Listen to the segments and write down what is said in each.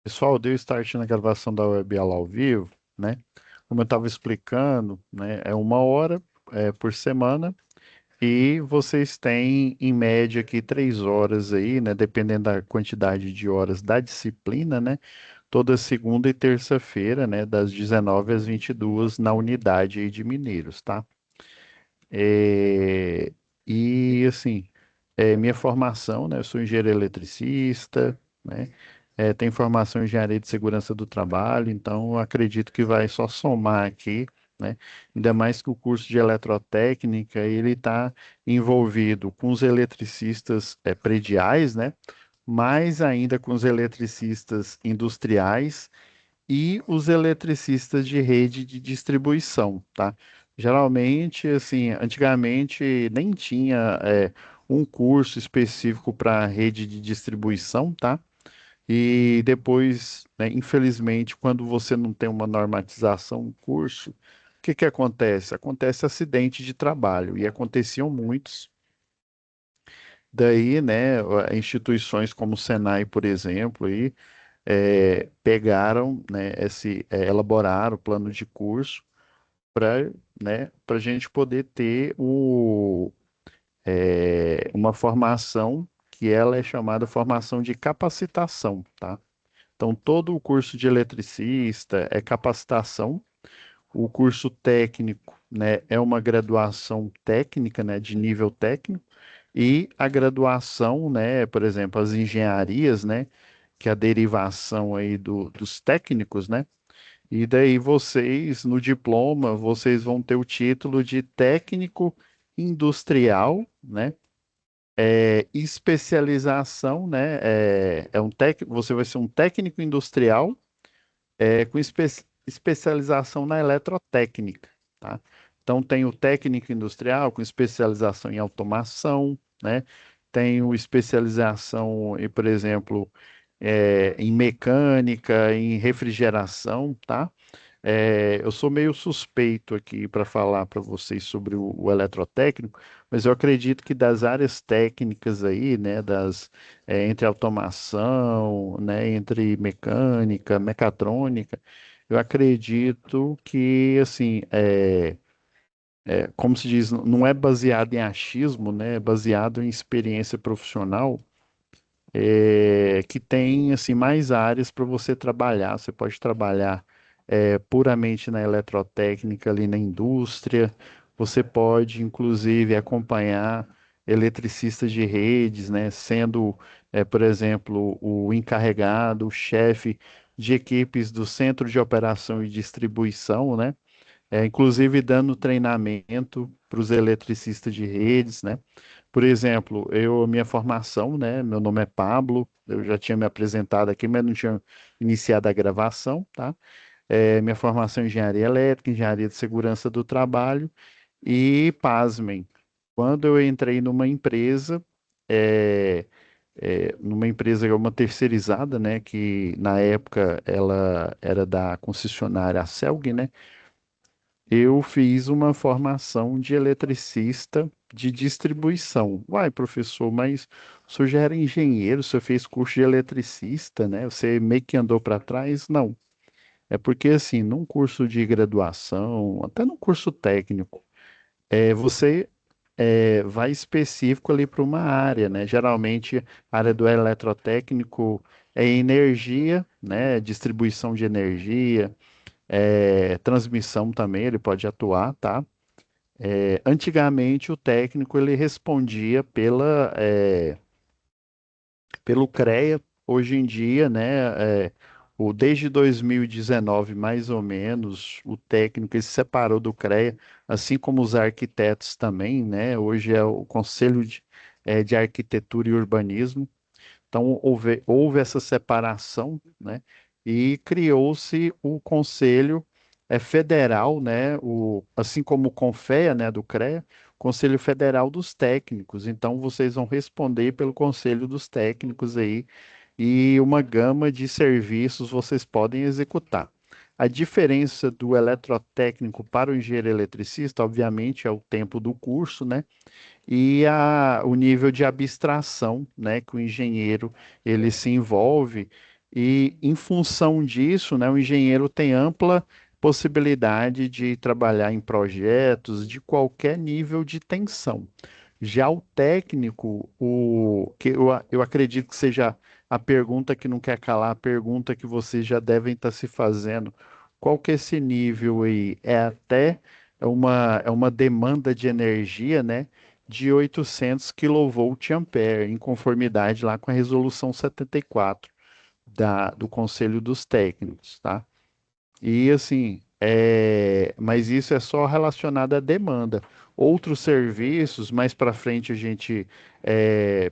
Pessoal, deu start na gravação da web aula ao vivo, né? Como eu estava explicando, né? É 1 hora por semana e vocês têm, em média, aqui 3 horas aí, né? Dependendo da quantidade de horas da disciplina, né? Toda segunda e terça-feira, né? Das 19 às 22 na unidade aí de Mineiros, tá? É, E assim, minha formação, né? Eu sou engenheiro eletricista, né? Tenho formação em engenharia de segurança do trabalho, então eu acredito que vai só somar aqui, né? Ainda mais que o curso de eletrotécnica ele está envolvido com os eletricistas prediais, né? Mais ainda com os eletricistas industriais e os eletricistas de rede de distribuição, tá? Geralmente, assim, antigamente nem tinha um curso específico para rede de distribuição, tá? E depois, né, infelizmente, quando você não tem uma normatização, um curso, o que que acontece? Acontece acidente de trabalho, e aconteciam muitos. Daí, né, instituições como o Senai, por exemplo, aí, pegaram, né, elaboraram o plano de curso para, né, para a gente poder ter uma formação que ela é chamada formação de capacitação, tá? Então, todo o curso de eletricista é capacitação, o curso técnico, né, é uma graduação técnica, né, de nível técnico, e a graduação, né, por exemplo, as engenharias, né, que é a derivação aí dos técnicos, né? E daí vocês, no diploma, vocês vão ter o título de técnico industrial, né? Especialização, né? Você vai ser um técnico industrial com especialização na eletrotécnica, tá? Então tem o técnico industrial com especialização em automação, né? Tem o especialização, por exemplo, em mecânica, em refrigeração, tá? Eu sou meio suspeito aqui para falar para vocês sobre o eletrotécnico, mas eu acredito que das áreas técnicas aí, né, entre automação, né, entre mecânica, mecatrônica, eu acredito que, assim, como se diz, não é baseado em achismo, né, é baseado em experiência profissional, que tem assim mais áreas para você trabalhar. Você pode trabalhar puramente na eletrotécnica ali na indústria. Você pode, inclusive, acompanhar eletricistas de redes, né? Sendo, por exemplo, o encarregado, o chefe de equipes do centro de operação e distribuição, né? Inclusive dando treinamento para os eletricistas de redes, né? Por exemplo, minha formação, né? Meu nome é Pablo, eu já tinha me apresentado aqui, mas não tinha iniciado a gravação, tá? Minha formação é engenharia elétrica, engenharia de segurança do trabalho e, pasmem, quando eu entrei é, numa empresa, uma terceirizada, né? Que na época ela era da concessionária a Celg, né? Eu fiz uma formação de eletricista de distribuição. Uai, professor, mas o senhor já era engenheiro, o senhor fez curso de eletricista, né? Você meio que andou para trás? Não. É porque, assim, num curso de graduação, até num curso técnico, você vai específico ali para uma área, né? Geralmente, a área do eletrotécnico é energia, né? Distribuição de energia, transmissão também, ele pode atuar, tá? Antigamente o técnico ele respondia pelo CREA. Hoje em dia, né, desde 2019 mais ou menos, o técnico ele se separou do CREA, assim como os arquitetos também, né? Hoje é o Conselho de Arquitetura e Urbanismo. Então, houve essa separação, né? E criou-se o Conselho Federal, né? Assim como o CONFEA, né, do CREA, Conselho Federal dos Técnicos. Então, vocês vão responder pelo Conselho dos Técnicos aí e uma gama de serviços vocês podem executar. A diferença do eletrotécnico para o engenheiro eletricista, obviamente, é o tempo do curso, né? E o nível de abstração, né, que o engenheiro ele se envolve E em função disso, né, o engenheiro tem ampla possibilidade de trabalhar em projetos de qualquer nível de tensão. Já o técnico, eu acredito que seja a pergunta que não quer calar, a pergunta que vocês já devem estar se fazendo. Qual que é esse nível aí? É uma demanda de energia, né, de 800 kVA, em conformidade lá com a resolução 74 do Conselho dos Técnicos, tá? E assim, mas isso é só relacionado à demanda. Outros serviços, mais para frente a gente é,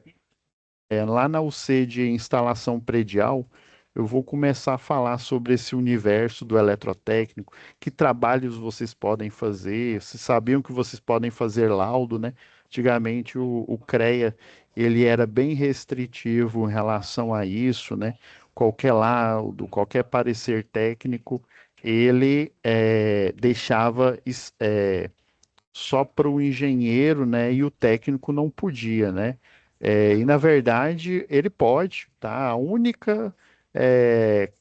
lá na UC de instalação predial, eu vou começar a falar sobre esse universo do eletrotécnico, que trabalhos vocês podem fazer, vocês sabiam que vocês podem fazer laudo, né? Antigamente o CREA, ele era bem restritivo em relação a isso, né? Qualquer laudo, qualquer parecer técnico, ele deixava só para o engenheiro, né? E o técnico não podia, né? E na verdade ele pode, tá? A única, é,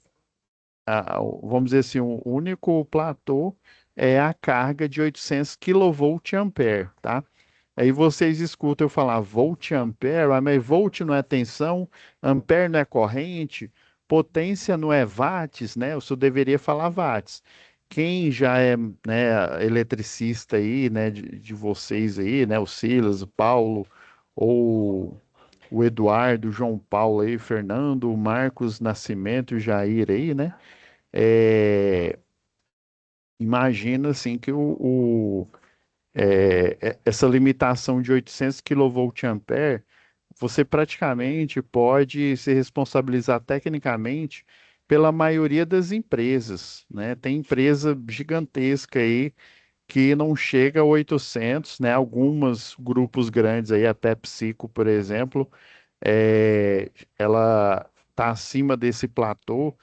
vamos dizer assim, o único platô é a carga de 800 kVA, tá? Aí vocês escutam eu falar volt ampere, mas volt não é tensão, ampere não é corrente, potência não é watts, né? O senhor deveria falar watts. Quem já é, né, eletricista aí, né, de vocês aí, né, o Silas, o Paulo, ou o Eduardo, o João Paulo aí, Fernando, o Marcos Nascimento e o Jair aí, né? É, imagina assim que essa limitação de 800 kVA, você praticamente pode se responsabilizar tecnicamente pela maioria das empresas, né? Tem empresa gigantesca aí que não chega a 800, né? Alguns grupos grandes aí, a PepsiCo, por exemplo, é, ela está acima desse platô.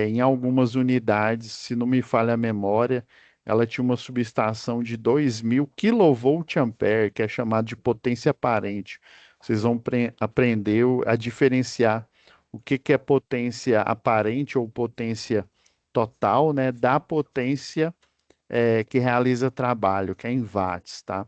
Em algumas unidades, se não me falha a memória, ela tinha uma subestação de 2.000 kVA, que é chamado de potência aparente. Vocês vão aprender a diferenciar o que que é potência aparente ou potência total, né, da potência que realiza trabalho, que é em watts, tá?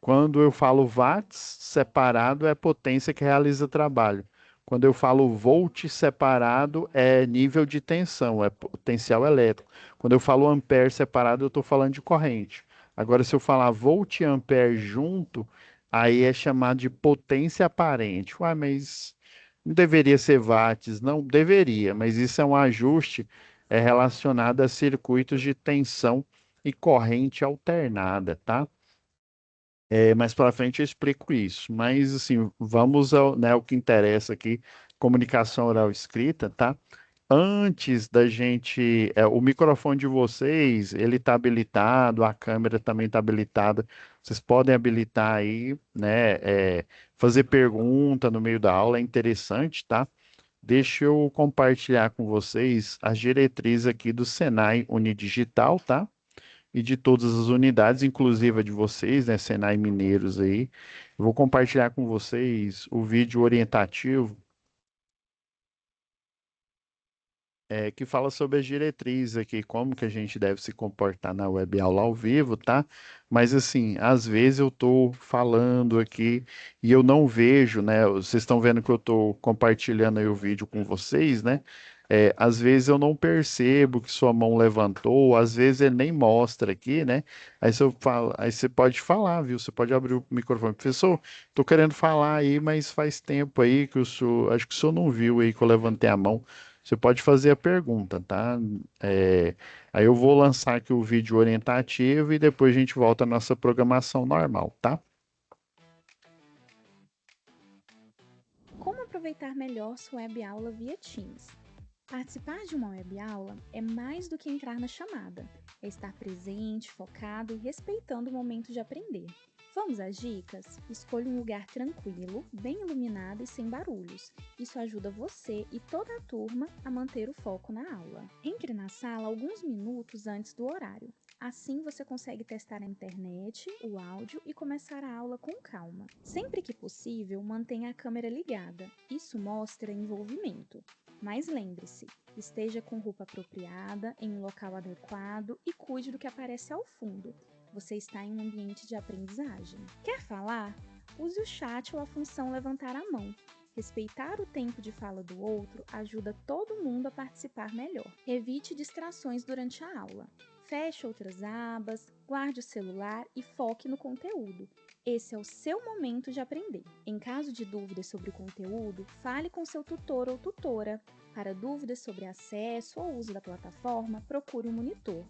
Quando eu falo watts separado é potência que realiza trabalho. Quando eu falo volt separado é nível de tensão, é potencial elétrico. Quando eu falo ampere separado, eu estou falando de corrente. Agora, se eu falar volt e ampere junto, aí é chamado de potência aparente. Ué, mas não deveria ser watts? Não, deveria, mas isso é um ajuste relacionado a circuitos de tensão e corrente alternada, tá? Mais para frente eu explico isso. Mas, assim, vamos ao, né, ao que interessa aqui, comunicação oral escrita, tá? Antes da gente, o microfone de vocês, ele está habilitado, a câmera também está habilitada. Vocês podem habilitar aí, né? Fazer pergunta no meio da aula é interessante, tá? Deixa eu compartilhar com vocês as diretrizes aqui do Senai Unidigital, tá? E de todas as unidades, inclusive a de vocês, né, Senai Mineiros aí. Eu vou compartilhar com vocês o vídeo orientativo que fala sobre as diretrizes aqui, como que a gente deve se comportar na web aula ao vivo, tá? Mas assim, às vezes eu estou falando aqui e eu não vejo, né? Vocês estão vendo que eu estou compartilhando aí o vídeo com vocês, né? Às vezes eu não percebo que sua mão levantou, às vezes ele nem mostra aqui, né? Aí você fala, aí você pode falar, viu? Você pode abrir o microfone. Professor, estou querendo falar aí, mas faz tempo aí que o senhor, acho que o senhor não viu aí que eu levantei a mão. Você pode fazer a pergunta, tá? É, aí eu vou lançar aqui o vídeo orientativo e depois a gente volta à nossa programação normal, tá? Como aproveitar melhor sua web aula via Teams? Participar de uma web aula é mais do que entrar na chamada, é estar presente, focado e respeitando o momento de aprender. Vamos às dicas? Escolha um lugar tranquilo, bem iluminado e sem barulhos. Isso ajuda você e toda a turma a manter o foco na aula. Entre na sala alguns minutos antes do horário. Assim você consegue testar a internet, o áudio e começar a aula com calma. Sempre que possível, mantenha a câmera ligada. Isso mostra envolvimento. Mas lembre-se, esteja com roupa apropriada, em um local adequado e cuide do que aparece ao fundo. Você está em um ambiente de aprendizagem. Quer falar? Use o chat ou a função levantar a mão. Respeitar o tempo de fala do outro ajuda todo mundo a participar melhor. Evite distrações durante a aula. Feche outras abas, guarde o celular e foque no conteúdo. Esse é o seu momento de aprender. Em caso de dúvidas sobre o conteúdo, fale com seu tutor ou tutora. Para dúvidas sobre acesso ou uso da plataforma, procure um monitor.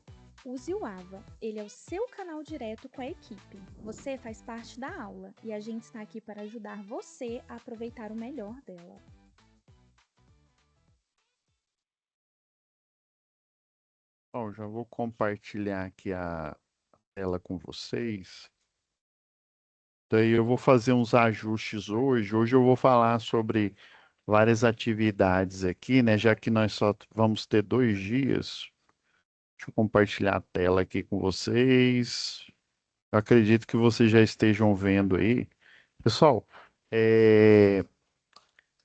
Use o AVA, ele é o seu canal direto com a equipe. Você faz parte da aula e a gente está aqui para ajudar você a aproveitar o melhor dela. Bom, já vou compartilhar aqui a tela com vocês. Daí eu vou fazer uns ajustes hoje. Hoje eu vou falar sobre várias atividades aqui, né? Já que nós só vamos ter 2 dias. Deixa eu compartilhar a tela aqui com vocês. Eu acredito que vocês já estejam vendo aí. Pessoal,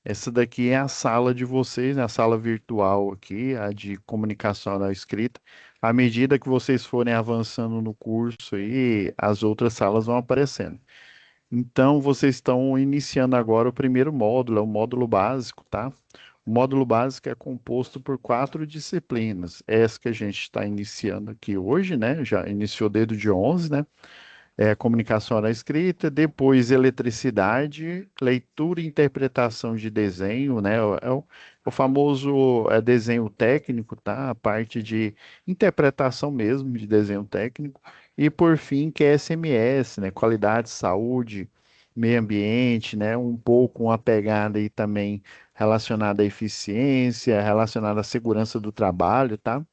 essa daqui é a sala de vocês, né? A sala virtual aqui, a de comunicação oral e escrita. À medida que vocês forem avançando no curso aí, as outras salas vão aparecendo. Então, vocês estão iniciando agora o primeiro módulo, é o módulo básico, tá? O módulo básico é composto por 4 disciplinas. Essa que a gente está iniciando aqui hoje, né? Já iniciou desde o dia 11, né? Comunicação oral e escrita, depois eletricidade, leitura e interpretação de desenho, né? O famoso desenho técnico, tá? A parte de interpretação mesmo de desenho técnico. E por fim, que é SMS, né? Qualidade, saúde, meio ambiente, né? Um pouco uma pegada aí também relacionada à eficiência, relacionada à segurança do trabalho, tá?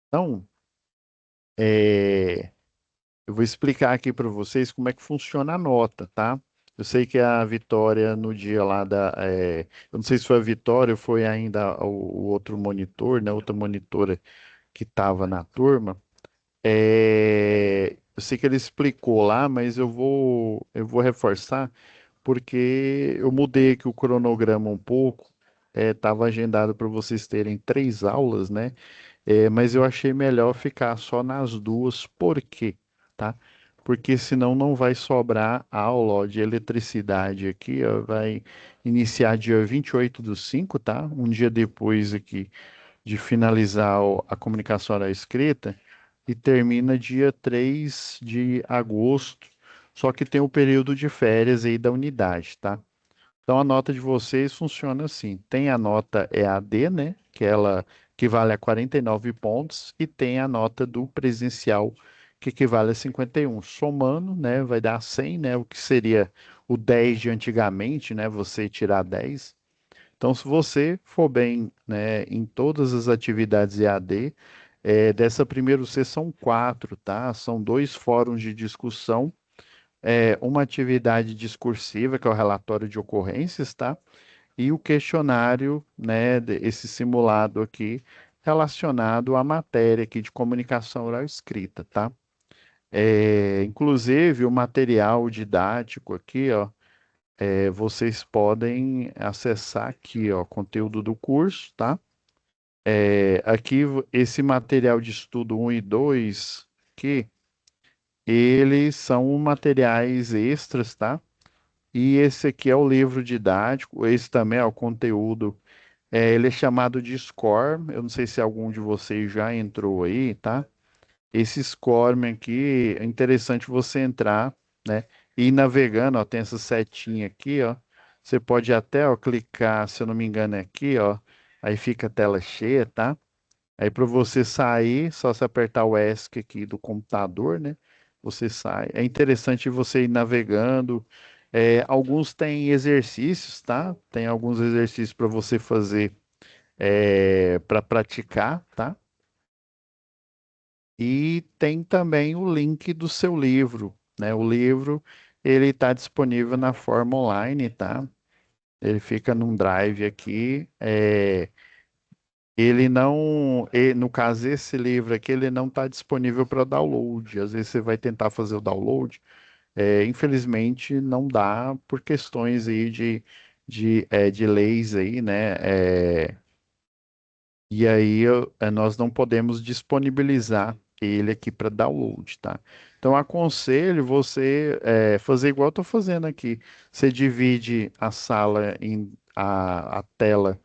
Então, é, eu vou explicar aqui para vocês como é que funciona a nota, tá? Eu sei que a Vitória no dia lá eu não sei se foi a Vitória ou foi ainda o outro monitor, né? Outra monitora que estava na turma. Eu sei que ele explicou lá, mas eu vou reforçar porque eu mudei aqui o cronograma um pouco. Estava agendado para vocês terem 3 aulas, né? Mas eu achei melhor ficar só nas duas. Por quê? Tá? Porque senão não vai sobrar aula, ó, de eletricidade aqui, ó, vai iniciar dia 28/5, tá? Um dia depois aqui de finalizar a comunicação oral escrita e termina dia 3 de agosto, só que tem o período de férias aí da unidade, tá? Então a nota de vocês funciona assim: tem a nota EAD, né, que ela equivale a 49 pontos, e tem a nota do presencial, que equivale a 51. Somando, né, vai dar 100, né, o que seria o 10 de antigamente, né, você tirar 10. Então, se você for bem, né, em todas as atividades EAD, dessa primeira C são 4, tá? São 2 fóruns de discussão, uma atividade discursiva, que é o relatório de ocorrências, tá? E o questionário, né, esse simulado aqui, relacionado à matéria aqui de comunicação oral e escrita, tá? Inclusive, o material didático aqui, ó, vocês podem acessar aqui, ó, conteúdo do curso, tá? Aqui, esse material de estudo 1 e 2, que eles são materiais extras, tá? E esse aqui é o livro didático, esse também é o conteúdo, ele é chamado de SCORE, eu não sei se algum de vocês já entrou aí, tá? Esse SCORE aqui, é interessante você entrar, né? E ir navegando, ó, tem essa setinha aqui, ó. Você pode até, ó, clicar, se eu não me engano, é aqui, ó. Aí fica a tela cheia, tá? Aí para você sair, só se apertar o ESC aqui do computador, né? Você sai. É interessante você ir navegando. Alguns têm exercícios, tá? Tem alguns exercícios para você fazer, para praticar, tá? E tem também o link do seu livro, né? O livro, ele está disponível na forma online, tá? Ele fica num drive aqui. Ele não, no caso, esse livro aqui, ele não está disponível para download. Às vezes você vai tentar fazer o download, infelizmente não dá por questões aí de leis aí, né? E aí nós não podemos disponibilizar ele aqui para download, tá? Então aconselho você fazer igual eu estou fazendo aqui. Você divide a sala em a tela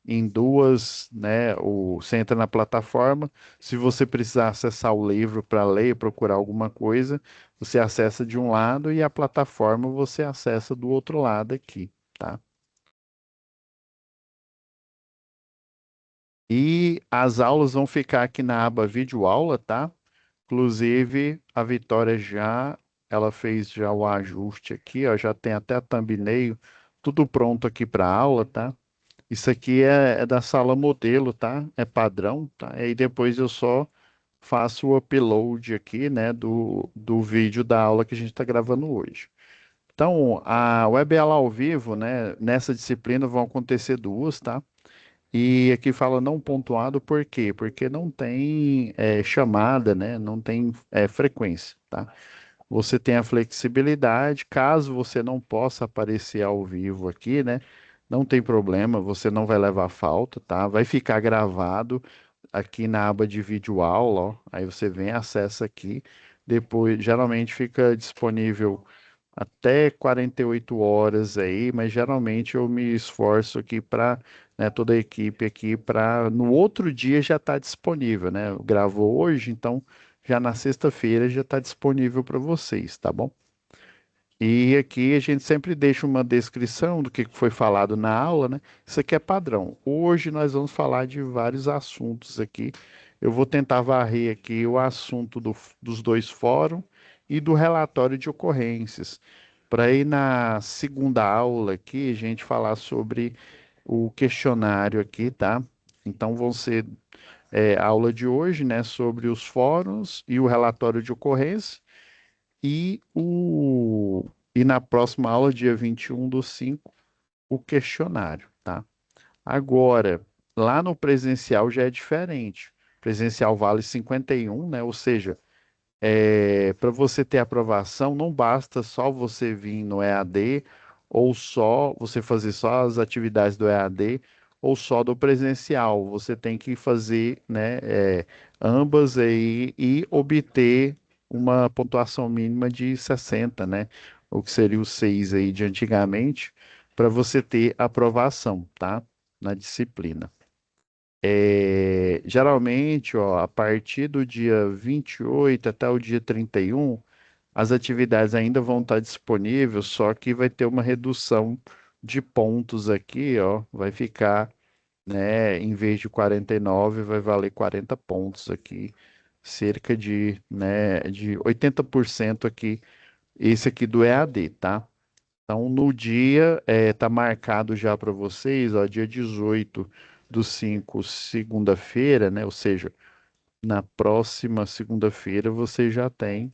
em duas, né? Você entra na plataforma. Se você precisar acessar o livro para ler, procurar alguma coisa, você acessa de um lado e a plataforma você acessa do outro lado aqui, tá? E as aulas vão ficar aqui na aba vídeo aula, tá? Inclusive, a Vitória ela fez já o ajuste aqui, ó, já tem até a thumbnail, tudo pronto aqui para aula, tá? Isso aqui é da sala modelo, tá? É padrão, tá? E aí depois eu só faço o upload aqui, né, do vídeo da aula que a gente está gravando hoje. Então, a web aula ao vivo, né, nessa disciplina vão acontecer duas, tá? E aqui fala não pontuado, por quê? Porque não tem chamada, né? Não tem frequência, tá? Você tem a flexibilidade, caso você não possa aparecer ao vivo aqui, né? Não tem problema, você não vai levar falta, tá? Vai ficar gravado aqui na aba de vídeo aula, ó. Aí você vem, acessa aqui. Depois, geralmente fica disponível até 48 horas aí, mas geralmente eu me esforço aqui para, né, toda a equipe aqui para no outro dia já estar disponível, né? Gravou hoje, então já na sexta-feira já está disponível para vocês, tá bom? E aqui a gente sempre deixa uma descrição do que foi falado na aula, né? Isso aqui é padrão. Hoje nós vamos falar de vários assuntos aqui. Eu vou tentar varrer aqui o assunto dos dois fóruns e do relatório de ocorrências. Para ir na segunda aula aqui, a gente falar sobre o questionário aqui, tá? Então vão ser a aula de hoje, né, sobre os fóruns e o relatório de ocorrência. E na próxima aula, dia 21/5, o questionário, tá? Agora, lá no presencial já é diferente. Presencial vale 51, né? Ou seja, para você ter aprovação, não basta só você vir no EAD ou só você fazer só as atividades do EAD ou só do presencial. Você tem que fazer, né, ambas aí e obter uma pontuação mínima de 60, né? O que seria o 6 aí de antigamente, para você ter aprovação, tá? Na disciplina. Geralmente, ó, a partir do dia 28 até o dia 31, as atividades ainda vão estar disponíveis, só que vai ter uma redução de pontos aqui, ó, vai ficar, né, em vez de 49, vai valer 40 pontos aqui, cerca de 80% aqui, esse aqui do EAD, tá? Então, no dia, tá marcado já para vocês, ó, dia 18/5, segunda-feira, né? Ou seja, na próxima segunda-feira você já tem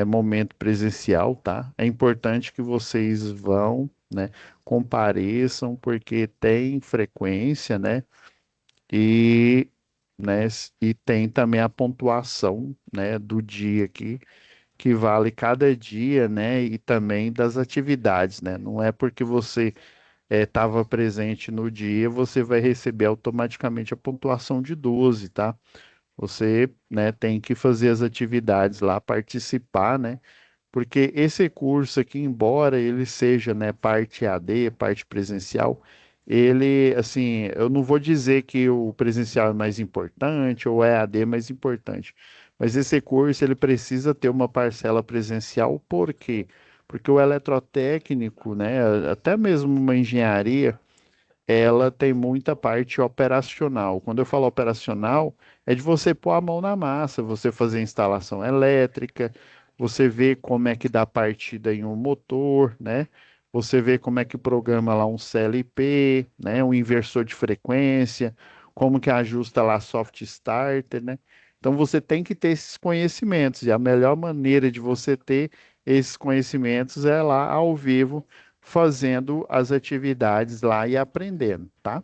momento presencial, tá? É importante que vocês vão, né? Compareçam, porque tem frequência, né? E, e tem também a pontuação, né? Do dia aqui que vale cada dia, né? E também das atividades, né? Não é porque você estava presente no dia, você vai receber automaticamente a pontuação de 12, tá? Você, né, tem que fazer as atividades lá, participar, né? Porque esse curso aqui, embora ele seja, né, parte AD, parte presencial, ele, assim, eu não vou dizer que o presencial é mais importante ou é AD mais importante, mas esse curso ele precisa ter uma parcela presencial, por quê? Porque o eletrotécnico, né, até mesmo uma engenharia, ela tem muita parte operacional. Quando eu falo operacional, é de você pôr a mão na massa, você fazer instalação elétrica, você ver como é que dá partida em um motor, né? Você vê como é que programa lá um CLP, né? Um inversor de frequência, como que ajusta lá soft starter, né? Então você tem que ter esses conhecimentos, e a melhor maneira de você ter esses conhecimentos é lá ao vivo fazendo as atividades lá e aprendendo, tá?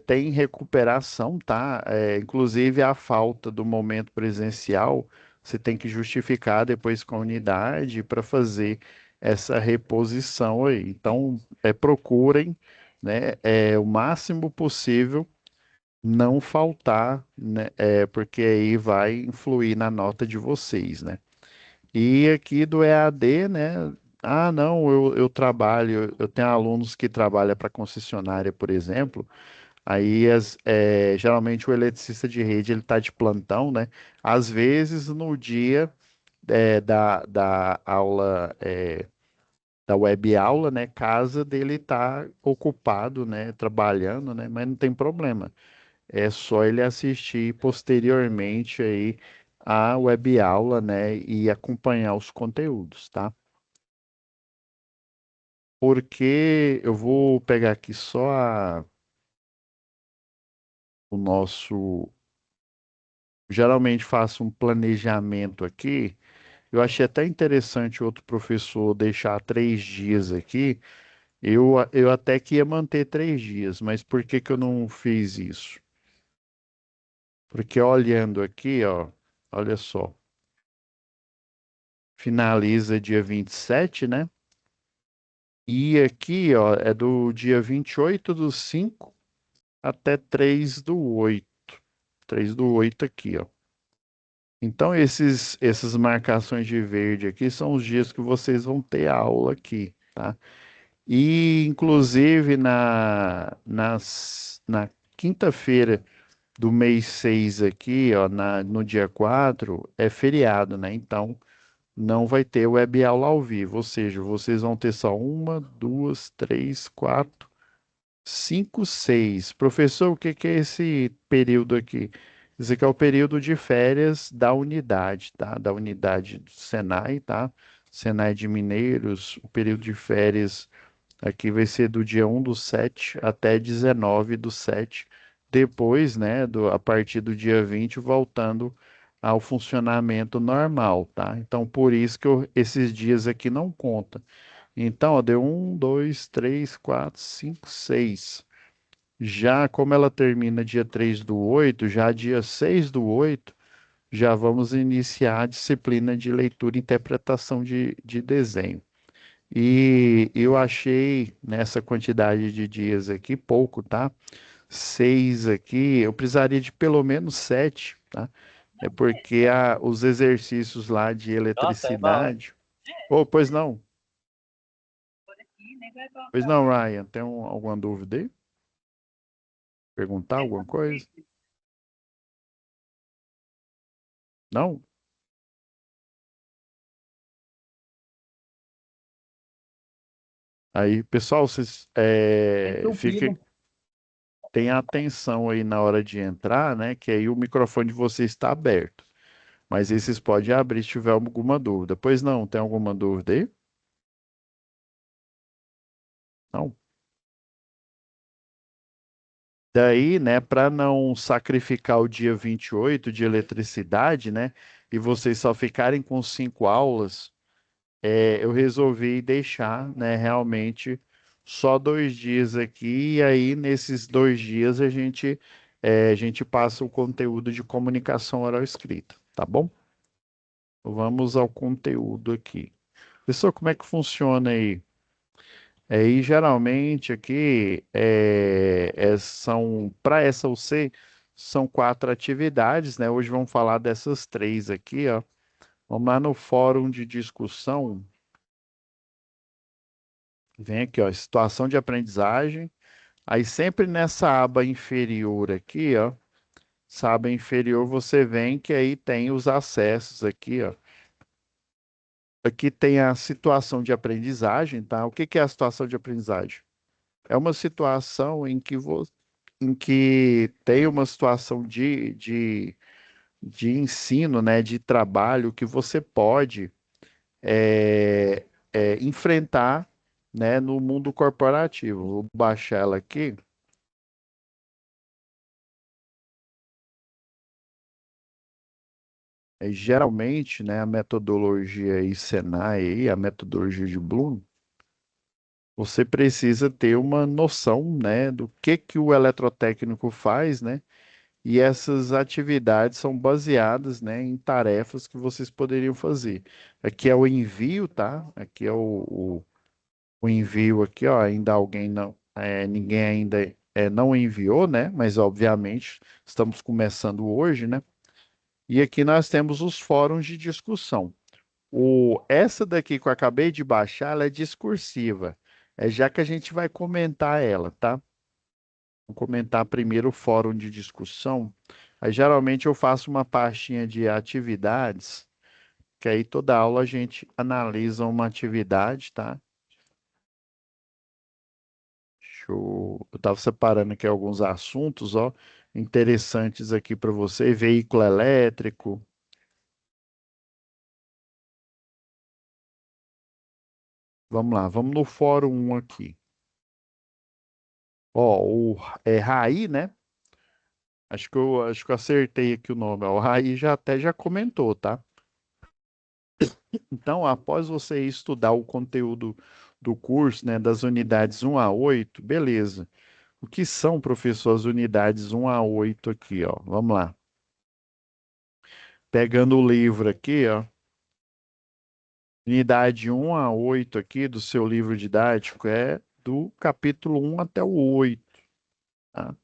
Tem recuperação, tá? Inclusive a falta do momento presencial, você tem que justificar depois com a unidade para fazer. essa reposição aí. Então, procurem, né, o máximo possível não faltar, né, porque aí vai influir na nota de vocês, né? E aqui do EAD, né? Ah, não, eu trabalho, eu tenho alunos que trabalham para concessionária, por exemplo. Aí, geralmente, o eletricista de rede ele está de plantão, né? Às vezes, no dia da aula, da web aula, né? Casa dele está ocupado, né? Trabalhando, né? Mas não tem problema. É só ele assistir posteriormente aí a web aula, né? E acompanhar os conteúdos, tá? Porque eu vou pegar aqui só o nosso. Geralmente faço um planejamento aqui. Eu achei até interessante outro professor deixar 3 dias aqui. Eu até que ia manter 3 dias, mas por que que eu não fiz isso? Porque olhando aqui, ó, olha só, finaliza dia 27, né? E aqui, ó, é do dia 28/5 até 3/8. 3/8 aqui, ó. Então, essas marcações de verde aqui são os dias que vocês vão ter aula aqui, tá? E, inclusive, na quinta-feira do mês 6 aqui, ó, no dia 4 é feriado, né? Então, não vai ter web aula ao vivo, ou seja, vocês vão ter só uma, duas, três, quatro, cinco, seis. Professor, o que que é esse período aqui? Esse aqui é o período de férias da unidade, tá? Da unidade do Senai, tá? Senai de Mineiros, o período de férias aqui vai ser do dia 1/7 até 19/7. Depois, né, a partir do dia 20, voltando ao funcionamento normal, tá? Então, por isso que esses dias aqui não contam. Então, ó, deu 1, 2, 3, 4, 5, 6. Já como ela termina dia 3/8, já dia 6/8, já vamos iniciar a disciplina de leitura e interpretação de desenho. E eu achei nessa quantidade de dias aqui pouco, tá? 6 aqui, eu precisaria de pelo menos 7, tá? É porque os exercícios lá de eletricidade. Oh, pois não. Pois não, Ryan, tem alguma dúvida aí? Perguntar alguma coisa? Não? Aí, pessoal, vocês fiquem, tenham atenção aí na hora de entrar, né? Que aí o microfone de vocês está aberto. Mas aí vocês podem abrir se tiver alguma dúvida. Pois não, tem alguma dúvida aí? Não? Daí, né, para não sacrificar o dia 28 de eletricidade, né, e vocês só ficarem com 5 aulas, eu resolvi deixar, né, realmente só 2 dias aqui, e aí nesses 2 dias a gente passa o conteúdo de comunicação oral escrita, tá bom? Vamos ao conteúdo aqui. Pessoal, como é que funciona aí? E geralmente aqui para essa UC são 4 atividades, né? Hoje vamos falar dessas 3 aqui, ó. Vamos lá no fórum de discussão. Vem aqui, ó, situação de aprendizagem. Aí sempre nessa aba inferior aqui, ó, essa aba inferior você vem que aí tem os acessos aqui, ó. Aqui tem a situação de aprendizagem, tá? O que que é a situação de aprendizagem? É uma situação em que tem uma situação de ensino, né, de trabalho que você pode é, enfrentar, né, no mundo corporativo. Vou baixar ela aqui. Geralmente, né, a metodologia aí, Senai, aí, a metodologia de Bloom, você precisa ter uma noção, né, do que o eletrotécnico faz, né, e essas atividades são baseadas, né, em tarefas que vocês poderiam fazer. Aqui é o envio, tá? Aqui é o envio aqui, ó, ainda alguém não, ninguém ainda não enviou, né? Mas obviamente estamos começando hoje, né? E aqui nós temos os fóruns de discussão. Essa daqui que eu acabei de baixar, ela é discursiva. É já que a gente vai comentar ela, tá? Vou comentar primeiro o fórum de discussão. Aí geralmente eu faço uma pastinha de atividades, que aí toda aula a gente analisa uma atividade, tá? Eu estava separando aqui alguns assuntos, ó, interessantes aqui para você. Veículo elétrico. Vamos lá, vamos no fórum 1 aqui. Ó, Raí, né? Acho que eu acertei aqui o nome. Ó. O Raí já até já comentou, tá? Então, após você estudar o conteúdo do curso, né, das unidades 1 a 8, beleza. O que são, professor, as unidades 1 a 8 aqui, ó? Vamos lá. Pegando o livro aqui, ó. Unidade 1 a 8 aqui do seu livro didático é do capítulo 1 até o 8, tá?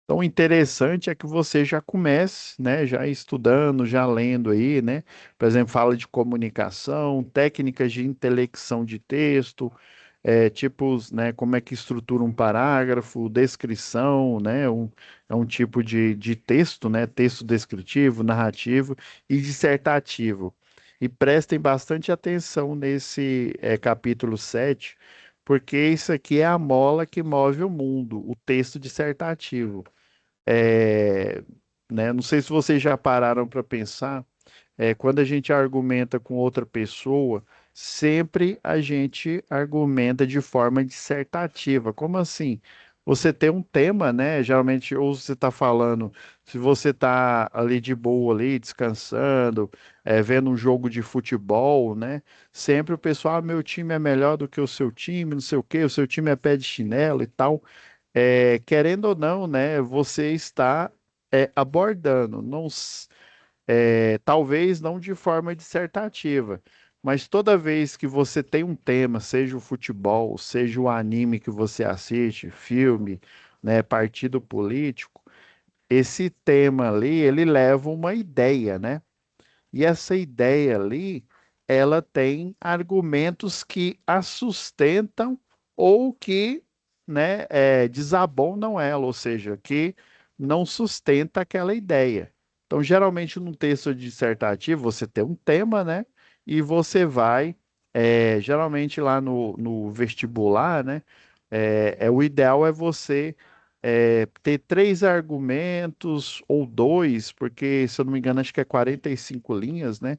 Então, o interessante é que você já comece, né, já estudando, já lendo aí, né? Por exemplo, fala de comunicação, técnicas de intelecção de texto, tipos, né, como é que estrutura um parágrafo, descrição, né, é um tipo de texto, né, texto descritivo, narrativo e dissertativo. E prestem bastante atenção nesse, capítulo 7, porque isso aqui é a mola que move o mundo, o texto dissertativo. É, né, não sei se vocês já pararam para pensar, quando a gente argumenta com outra pessoa, sempre a gente argumenta de forma dissertativa. Como assim? Você tem um tema, né? Geralmente, ou você está falando, se você está ali de boa, ali, descansando, vendo um jogo de futebol, né? Sempre o pessoal, meu time é melhor do que o seu time, não sei o quê, o seu time é pé de chinelo e tal. Querendo ou não, né? Você está abordando, não, talvez não de forma dissertativa, mas toda vez que você tem um tema, seja o futebol, seja o anime que você assiste, filme, né, partido político, esse tema ali, ele leva uma ideia, né? E essa ideia ali, ela tem argumentos que a sustentam ou que, né, desabonam ela, ou seja, que não sustenta aquela ideia. Então, geralmente, num texto dissertativo, você tem um tema, né? E você vai, geralmente lá no vestibular, né? O ideal é você ter três argumentos ou dois, porque, se eu não me engano, acho que é 45 linhas, né?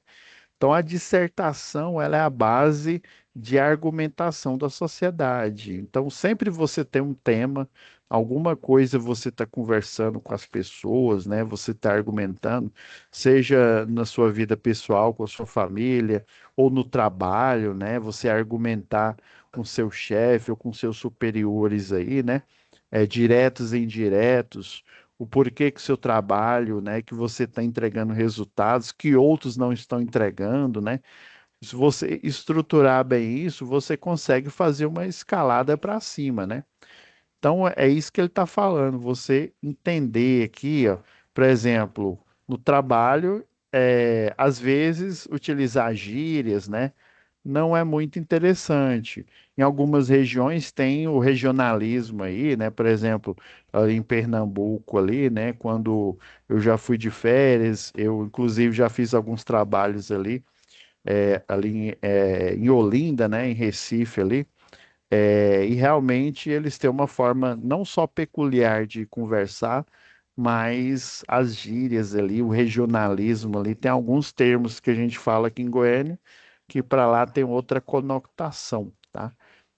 Então, a dissertação, ela é a base de argumentação da sociedade. Então, sempre você tem um tema, alguma coisa você está conversando com as pessoas, né? Você está argumentando, seja na sua vida pessoal, com a sua família, ou no trabalho, né? Você argumentar com seu chefe ou com seus superiores aí, né? Diretos e indiretos, o porquê que seu trabalho, né, que você está entregando resultados que outros não estão entregando, né? Se você estruturar bem isso, você consegue fazer uma escalada para cima, né? Então é isso que ele está falando. Você entender aqui, ó, por exemplo, no trabalho, às vezes utilizar gírias, né? Não é muito interessante. Em algumas regiões tem o regionalismo aí, né? Por exemplo, ali em Pernambuco ali, né? Quando eu já fui de férias, eu inclusive já fiz alguns trabalhos ali, em Olinda, né? Em Recife ali. E realmente eles têm uma forma não só peculiar de conversar, mas as gírias ali, o regionalismo ali, tem alguns termos que a gente fala aqui em Goiânia que para lá tem outra conotação, tá?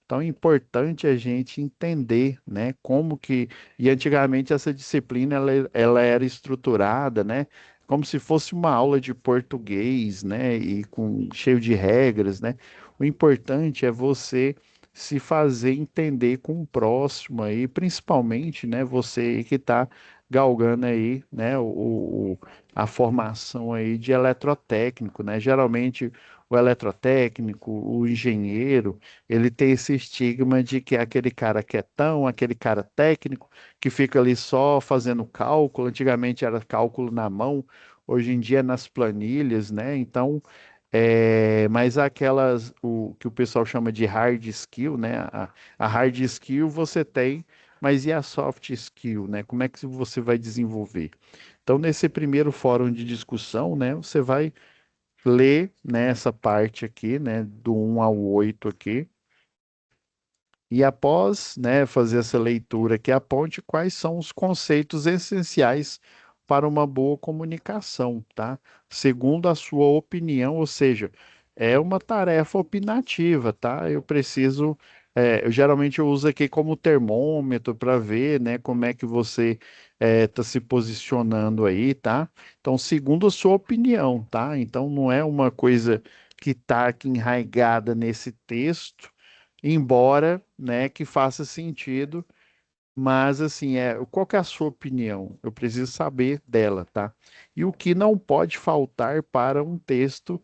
Então é importante a gente entender, né, como que... E antigamente essa disciplina ela era estruturada, né, como se fosse uma aula de português, né, e com cheio de regras, né? O importante é você se fazer entender com o próximo aí, principalmente, né, você que está galgando aí, né, a formação aí de eletrotécnico, né? Geralmente o eletrotécnico, o engenheiro, ele tem esse estigma de que é aquele cara quietão, aquele cara técnico que fica ali só fazendo cálculo. Antigamente era cálculo na mão, hoje em dia é nas planilhas, né? Então, mas aquelas, o que o pessoal chama de hard skill, né? A hard skill você tem, mas e a soft skill, né? Como é que você vai desenvolver? Então, nesse primeiro fórum de discussão, né, você vai ler, né, essa parte aqui, né, do 1 ao 8 aqui, e após, né, fazer essa leitura que aponte quais são os conceitos essenciais para uma boa comunicação, tá? Segundo a sua opinião, ou seja, é uma tarefa opinativa, tá? Eu geralmente eu uso aqui como termômetro para ver, né, como é que você está se posicionando aí, tá? Então, segundo a sua opinião, tá? Então, não é uma coisa que está aqui enraizada nesse texto, embora, né, que faça sentido, mas assim, qual que é a sua opinião? Eu preciso saber dela, tá? E o que não pode faltar para um texto,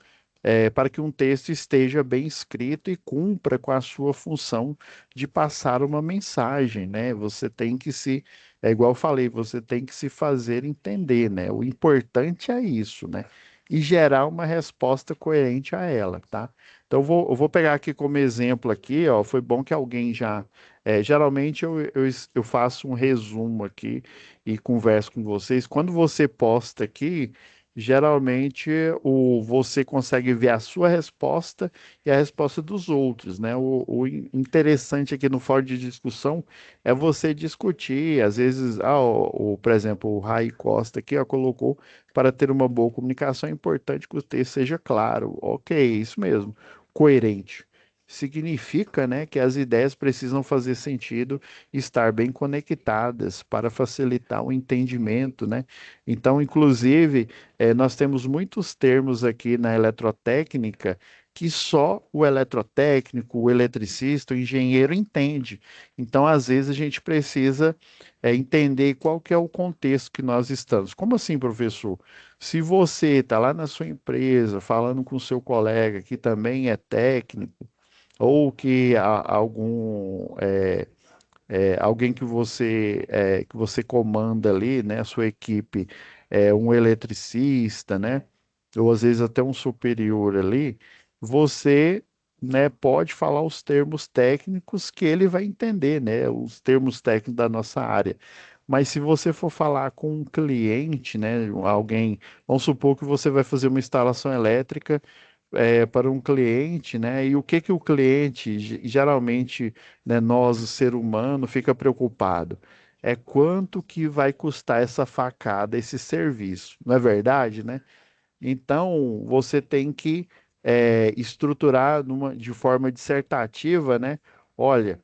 para que um texto esteja bem escrito e cumpra com a sua função de passar uma mensagem, né? Você tem que se, é igual eu falei, você tem que se fazer entender, né? O importante é isso, né? E gerar uma resposta coerente a ela, tá? Então, eu vou pegar aqui como exemplo aqui, ó, foi bom que alguém já geralmente eu faço um resumo aqui e converso com vocês. Quando você posta aqui, geralmente você consegue ver a sua resposta e a resposta dos outros, né? Interessante aqui no fórum de discussão é você discutir. Às vezes, por exemplo, o Rai Costa aqui, ó, colocou para ter uma boa comunicação é importante que o texto seja claro. Ok, isso mesmo, coerente significa, né, que as ideias precisam fazer sentido e estar bem conectadas para facilitar o entendimento, né? Então, inclusive, nós temos muitos termos aqui na eletrotécnica que só o eletrotécnico, o eletricista, o engenheiro entende. Então, às vezes, a gente precisa entender qual que é o contexto que nós estamos. Como assim, professor? Se você está lá na sua empresa falando com o seu colega que também é técnico, ou que alguém que você comanda ali, né, a sua equipe é um eletricista, né, ou às vezes até um superior ali, você, né, pode falar os termos técnicos que ele vai entender, né, os termos técnicos da nossa área. Mas se você for falar com um cliente, né, alguém, vamos supor que você vai fazer uma instalação elétrica para um cliente, né? E o que que o cliente, geralmente, né, nós, o ser humano, fica preocupado? É quanto que vai custar essa facada, esse serviço, não é verdade, né? Então, você tem que estruturar de forma dissertativa, né? Olha,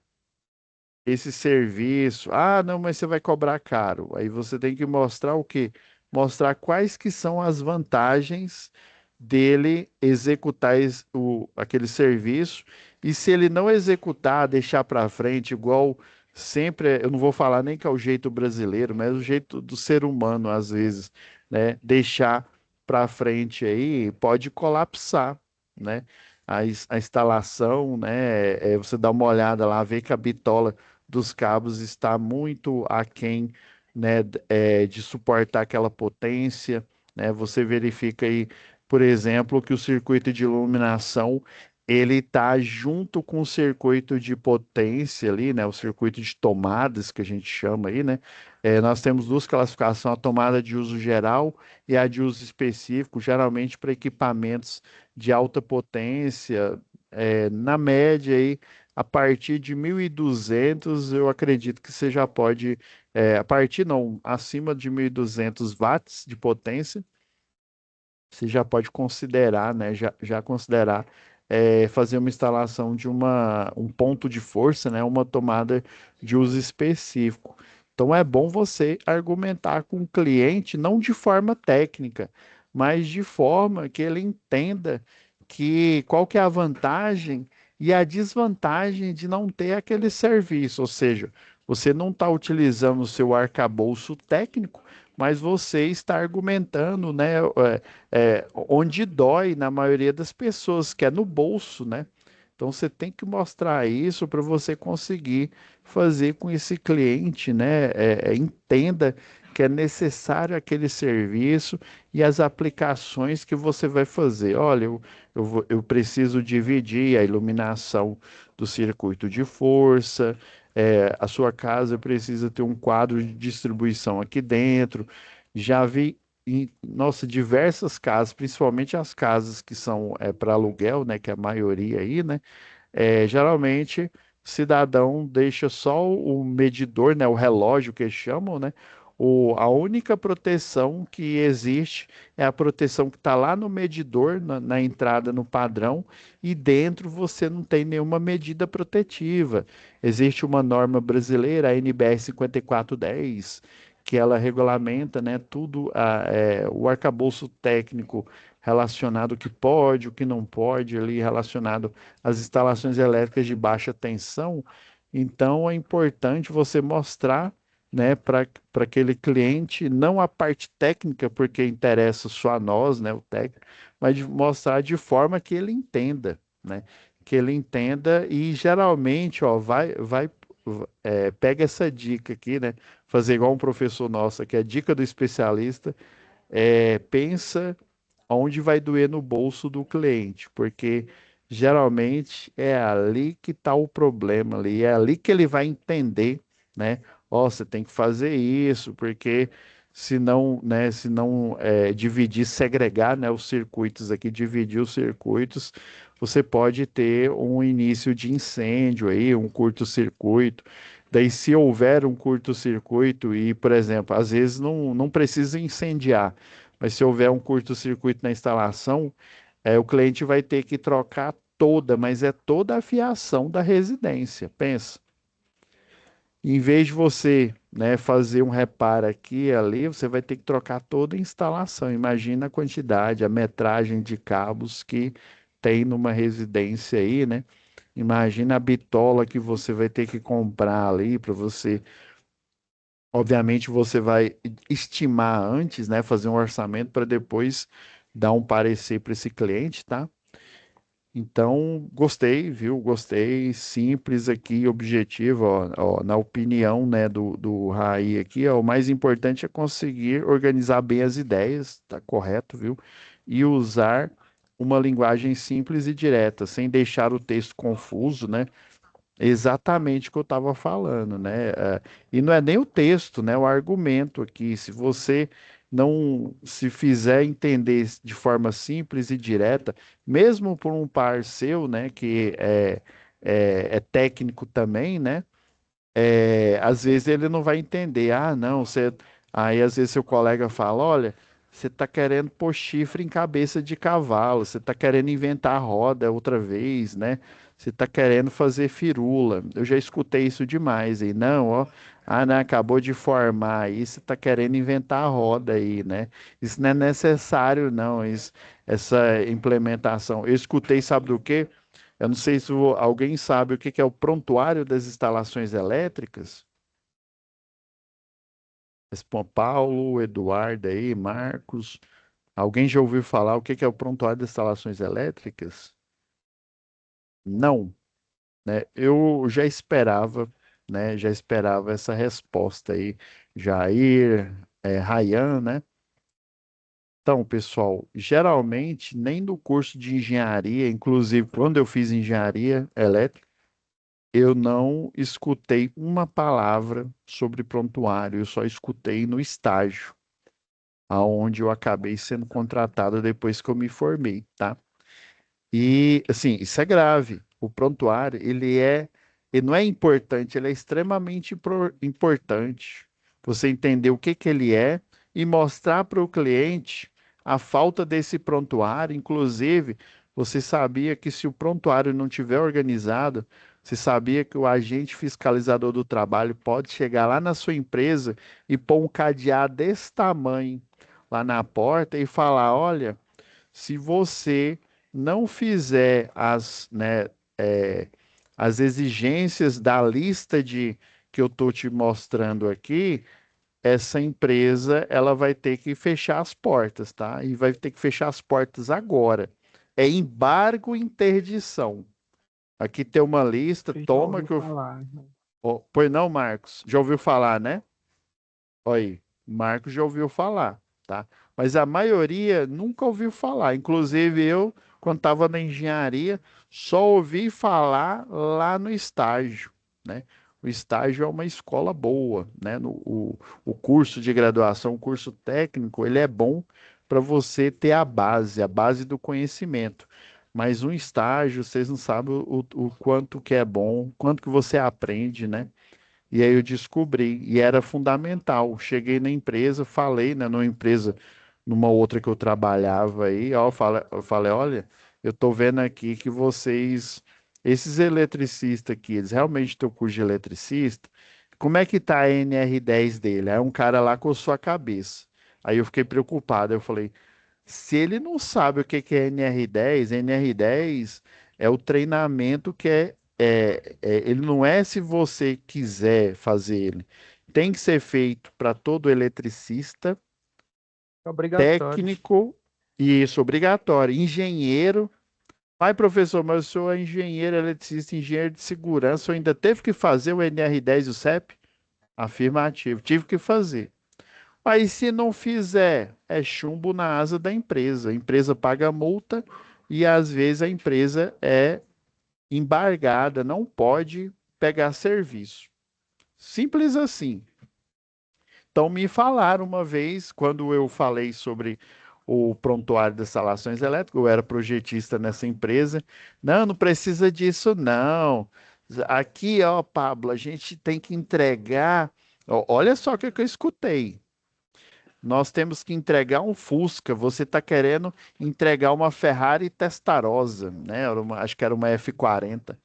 esse serviço, não, mas você vai cobrar caro. Aí você tem que mostrar o quê? Mostrar quais que são as vantagens dele executar aquele serviço, e se ele não executar, deixar para frente, igual sempre, eu não vou falar nem que é o jeito brasileiro, mas é o jeito do ser humano, às vezes, né? Deixar para frente aí, pode colapsar, né? A instalação, né? Você dá uma olhada lá, vê que a bitola dos cabos está muito aquém, né, de suportar aquela potência, né? Você verifica aí, por exemplo, que o circuito de iluminação ele está junto com o circuito de potência ali, né? O circuito de tomadas que a gente chama aí, né? Nós temos duas classificações, a tomada de uso geral e a de uso específico, geralmente para equipamentos de alta potência, na média aí a partir de 1.200, eu acredito que você já pode, a partir não, acima de 1.200 watts de potência, você já pode considerar, né, já considerar fazer uma instalação de um ponto de força, né, uma tomada de uso específico. Então é bom você argumentar com o cliente não de forma técnica, mas de forma que ele entenda que qual que é a vantagem e a desvantagem de não ter aquele serviço, ou seja, você não está utilizando o seu arcabouço técnico, mas você está argumentando, né, onde dói na maioria das pessoas, que é no bolso, né? Então você tem que mostrar isso para você conseguir fazer com esse cliente, né, entenda que é necessário aquele serviço e as aplicações que você vai fazer. Olha, eu preciso dividir a iluminação do circuito de força, a sua casa precisa ter um quadro de distribuição aqui dentro. Já vi nossa, diversas casas, principalmente as casas que são para aluguel, né, que é a maioria aí, né, geralmente o cidadão deixa só o medidor, né, o relógio que eles chamam, né, a única proteção que existe é a proteção que está lá no medidor, na entrada no padrão, e dentro você não tem nenhuma medida protetiva. Existe uma norma brasileira, a NBR 5410, que ela regulamenta, né, tudo, o arcabouço técnico relacionado ao que pode, o que não pode, ali relacionado às instalações elétricas de baixa tensão. Então é importante você mostrar, né, para aquele cliente, não a parte técnica, porque interessa só a nós, né, o técnico, mas de mostrar de forma que ele entenda, né, que ele entenda e geralmente, ó, pega essa dica aqui, né, fazer igual um professor nosso, que é a dica do especialista, pensa onde vai doer no bolso do cliente, porque geralmente é ali que está o problema ali, é ali que ele vai entender, né? Ó, você tem que fazer isso, porque se não, né, se não dividir, segregar, né, os circuitos aqui, dividir os circuitos, você pode ter um início de incêndio aí, um curto-circuito. Daí, se houver um curto-circuito e, por exemplo, às vezes não precisa incendiar, mas se houver um curto-circuito na instalação, o cliente vai ter que trocar toda, mas é toda a fiação da residência. Pensa. Em vez de você, né, fazer um reparo aqui e ali, você vai ter que trocar toda a instalação. Imagina a quantidade, a metragem de cabos que tem numa residência aí, né? Imagina a bitola que você vai ter que comprar ali para você. Obviamente você vai estimar antes, né, fazer um orçamento para depois dar um parecer para esse cliente, tá? Então, gostei, viu? Gostei, simples aqui, objetivo, ó, na opinião, né, do Raí aqui, ó, o mais importante é conseguir organizar bem as ideias, tá correto, viu? E usar uma linguagem simples e direta, sem deixar o texto confuso, né? Exatamente o que eu estava falando, né? E não é nem o texto, né? O argumento aqui. Se você não se fizer entender de forma simples e direta, mesmo por um par seu, né? Que é técnico também, né? Às vezes ele não vai entender. Ah, não, você. Aí às vezes seu colega fala: olha, você está querendo pôr chifre em cabeça de cavalo, você está querendo inventar roda outra vez, né? Você está querendo fazer firula. Eu já escutei isso demais. E não, ó. Ah, não, acabou de formar aí, você está querendo inventar a roda aí, né? Isso não é necessário, não, essa implementação. Eu escutei, sabe do quê? Eu não sei se alguém sabe o que que é o prontuário das instalações elétricas. Paulo, Eduardo aí, Marcos. Alguém já ouviu falar o que que é o prontuário das instalações elétricas? Não, né? Eu já esperava, né? Já esperava essa resposta aí. Jair, Rayan, né? Então, pessoal, geralmente nem no curso de engenharia, inclusive quando eu fiz engenharia elétrica, eu não escutei uma palavra sobre prontuário, eu só escutei no estágio, aonde eu acabei sendo contratado depois que eu me formei, tá? E assim, isso é grave. O prontuário, ele não é importante, ele é extremamente importante. Você entender o que que ele é e mostrar para o cliente a falta desse prontuário. Inclusive, você sabia que se o prontuário não tiver organizado, você sabia que o agente fiscalizador do trabalho pode chegar lá na sua empresa e pôr um cadeado desse tamanho lá na porta e falar, olha, se você não fizer as, né, as exigências da lista de que eu estou te mostrando aqui, essa empresa ela vai ter que fechar as portas, tá? E vai ter que fechar as portas agora. É embargo e interdição. Aqui tem uma lista, Eu já toma ouvi que eu. falar, né? Ó, pois não, Marcos? Já ouviu falar, né? Olha aí, Marcos já ouviu falar, tá? Mas a maioria nunca ouviu falar. Inclusive eu, quando estava na engenharia, só ouvi falar lá no estágio, né? O estágio é uma escola boa, né? O curso de graduação, o curso técnico, ele é bom para você ter a base do conhecimento. Mas um estágio, vocês não sabem o quanto que é bom, quanto que você aprende, né? E aí eu descobri, e era fundamental. Cheguei na empresa, falei, né, numa empresa, numa outra que eu trabalhava aí, ó, eu falei, olha, eu tô vendo aqui que vocês, esses eletricistas aqui, eles realmente têm o curso de eletricista, como é que tá a NR10 dele? Aí um cara lá coçou a cabeça. Aí eu fiquei preocupado, eu falei, se ele não sabe o que que é NR10, NR10 é o treinamento que ele não é se você quiser fazer ele. Tem que ser feito para todo eletricista, É obrigatório. técnico, e isso, obrigatório, engenheiro. Pai, professor, mas o senhor é engenheiro, eletricista, engenheiro de segurança, o senhor ainda teve que fazer o NR10 e o CEP? Afirmativo, tive que fazer. Aí, se não fizer, é chumbo na asa da empresa. A empresa paga multa e às vezes a empresa é embargada, não pode pegar serviço. Simples assim. Então, me falaram uma vez, quando eu falei sobre o prontuário das instalações elétricas, eu era projetista nessa empresa. Não, não precisa disso, não. Aqui, ó, Pablo, a gente tem que entregar. Olha só o que eu escutei. Nós temos que entregar um Fusca. Você está querendo entregar uma Ferrari Testarossa, né? Acho que era uma F40.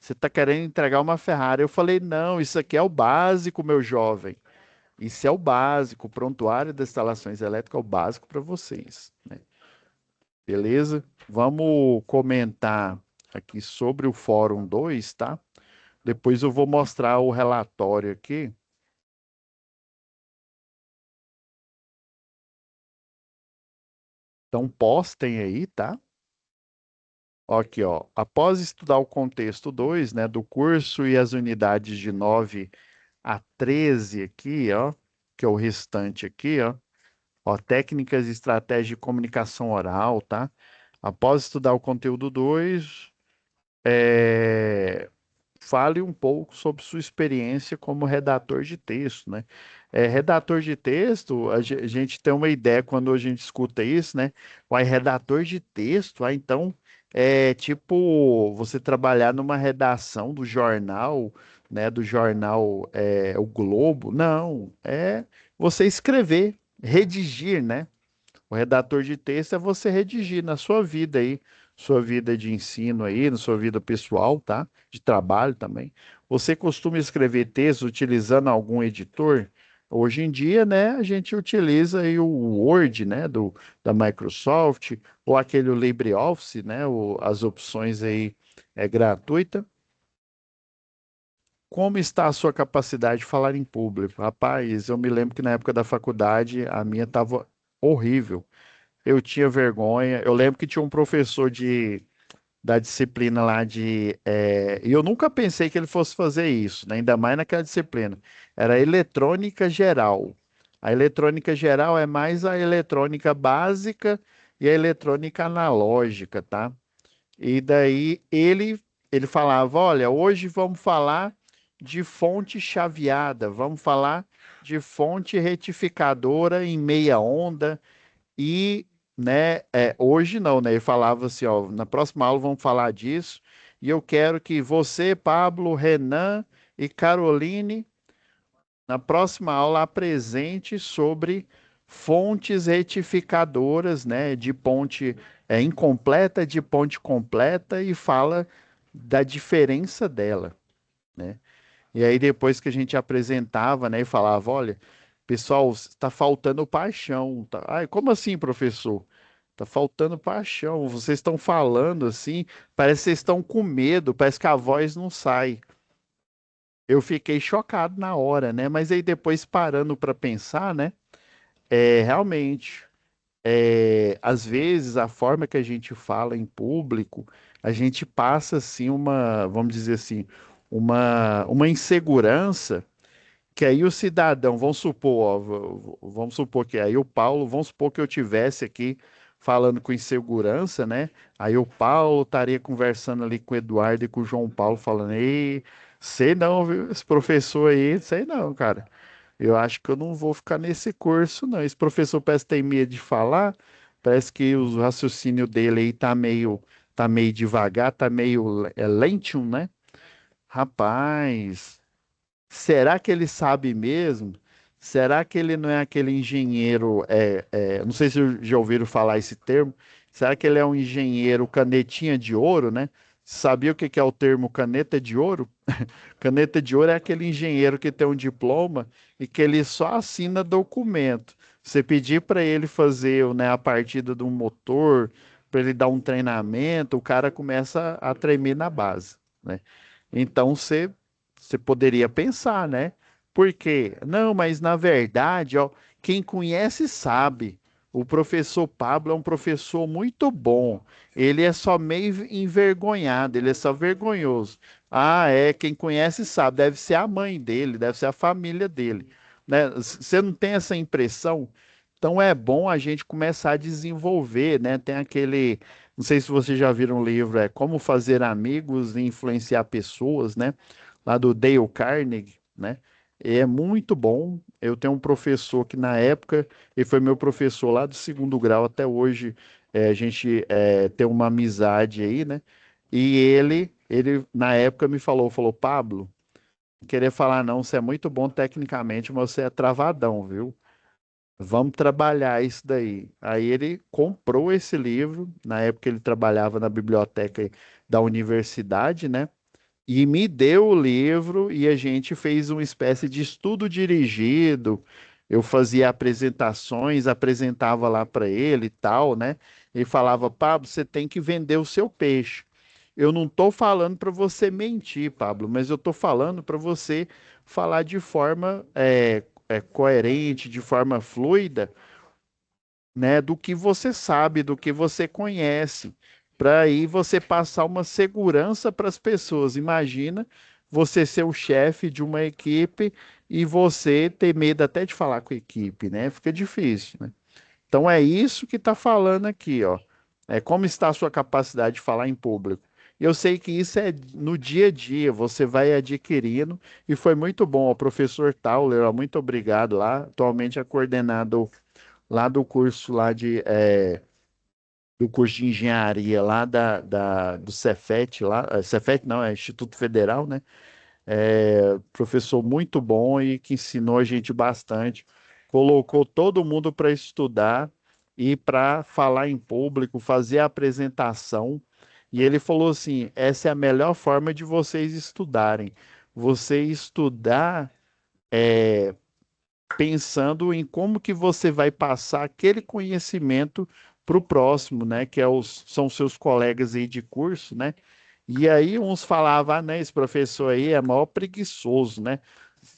Você está querendo entregar uma Ferrari. Eu falei, não, isso aqui é o básico, meu jovem. Isso é o básico. O prontuário das instalações elétricas é o básico para vocês, né? Beleza? Vamos comentar aqui sobre o Fórum 2, tá? Depois eu vou mostrar o relatório aqui. Então postem aí, tá? Aqui, ó. Após estudar o contexto 2, né, do curso e as unidades de 9 a 13 aqui, ó, que é o restante aqui, ó. Ó, técnicas e estratégias de comunicação oral, tá? Após estudar o conteúdo 2, fale um pouco sobre sua experiência como redator de texto, né? Redator de texto, a gente tem uma ideia quando a gente escuta isso, né? Uai, redator de texto, então é tipo você trabalhar numa redação do jornal, né? Do jornal O Globo. Não, é você escrever, redigir, né? O redator de texto é você redigir na sua vida aí, sua vida de ensino aí, na sua vida pessoal, tá? De trabalho também. Você costuma escrever texto utilizando algum editor? Hoje em dia, né, a gente utiliza aí o Word, né, da Microsoft, ou aquele LibreOffice, né, as opções aí gratuita. Como está a sua capacidade de falar em público? Rapaz, eu me lembro que na época da faculdade a minha estava horrível. Eu tinha vergonha. Eu lembro que tinha um professor da disciplina lá de. E eu nunca pensei que ele fosse fazer isso, né? Ainda mais naquela disciplina. Era eletrônica geral. A eletrônica geral é mais a eletrônica básica e a eletrônica analógica, tá? E daí ele falava: olha, hoje vamos falar de fonte chaveada, vamos falar de fonte retificadora em meia onda e, né, hoje não, né? Ele falava assim, ó, na próxima aula vamos falar disso, e eu quero que você, Pablo, Renan e Caroline, na próxima aula apresente sobre fontes retificadoras, né, de ponte incompleta, de ponte completa e fala da diferença dela, né? E aí depois que a gente apresentava, né, e falava, olha, pessoal, está faltando paixão, tá? Ai, como assim, professor? Tá faltando paixão. Vocês estão falando assim, parece que vocês estão com medo, parece que a voz não sai. Eu fiquei chocado na hora, né? Mas aí depois parando para pensar, né? Realmente, às vezes a forma que a gente fala em público, a gente passa assim vamos dizer assim, uma insegurança que aí o cidadão, vamos supor, ó, vamos supor que aí o Paulo, vamos supor que eu tivesse aqui falando com insegurança, né? Aí o Paulo estaria conversando ali com o Eduardo e com o João Paulo, falando, ei, sei não, viu? Esse professor aí, sei não, cara. Eu acho que eu não vou ficar nesse curso, não. Esse professor parece que tem medo de falar, parece que o raciocínio dele aí tá meio devagar, tá meio lentium, né? Rapaz. Será que ele sabe mesmo? Será que ele não é aquele engenheiro? Não sei se já ouviram falar esse termo. Será que ele é um engenheiro canetinha de ouro, né? Sabia o que que é o termo caneta de ouro? Caneta de ouro é aquele engenheiro que tem um diploma e que ele só assina documento. Você pedir para ele fazer, né, a partida de um motor, para ele dar um treinamento, o cara começa a tremer na base, né? Então você poderia pensar, né? Por quê? Não, mas na verdade, ó, quem conhece sabe. O professor Pablo é um professor muito bom. Ele é só meio envergonhado, ele é só vergonhoso. Ah, quem conhece sabe, deve ser a mãe dele, deve ser a família dele, né? Você não tem essa impressão? Então é bom a gente começar a desenvolver, né? Tem aquele, não sei se vocês já viram o livro, Como Fazer Amigos e Influenciar Pessoas, né? Lá do Dale Carnegie, né? E é muito bom. Eu tenho um professor que na época ele foi meu professor lá do segundo grau até hoje. A gente tem uma amizade aí, né? E ele na época me falou, Pablo, não querer falar não, você é muito bom tecnicamente, mas você é travadão, viu? Vamos trabalhar isso daí. Aí ele comprou esse livro, na época ele trabalhava na biblioteca da universidade, né? E me deu o livro e a gente fez uma espécie de estudo dirigido. Eu fazia apresentações, apresentava lá para ele e tal, né? Ele falava, Pablo, você tem que vender o seu peixe. Eu não estou falando para você mentir, Pablo, mas eu estou falando para você falar de forma coerente, de forma fluida, né, do que você sabe, do que você conhece, para aí você passar uma segurança para as pessoas. Imagina você ser o chefe de uma equipe e você ter medo até de falar com a equipe, né? Fica difícil, né? Então é isso que está falando aqui, ó. É como está a sua capacidade de falar em público. Eu sei que isso é no dia a dia, você vai adquirindo, e foi muito bom. O professor Tauler, ó, muito obrigado lá. Atualmente é coordenador lá do curso lá do curso de engenharia lá do Cefet lá, Cefet não, é Instituto Federal, né? Professor muito bom e que ensinou a gente bastante, colocou todo mundo para estudar e para falar em público, fazer a apresentação. E ele falou assim: essa é a melhor forma de vocês estudarem. Você estudar pensando em como que você vai passar aquele conhecimento para o próximo, né? Que são seus colegas aí de curso, né? E aí uns falavam, ah, né, esse professor aí é maior preguiçoso, né?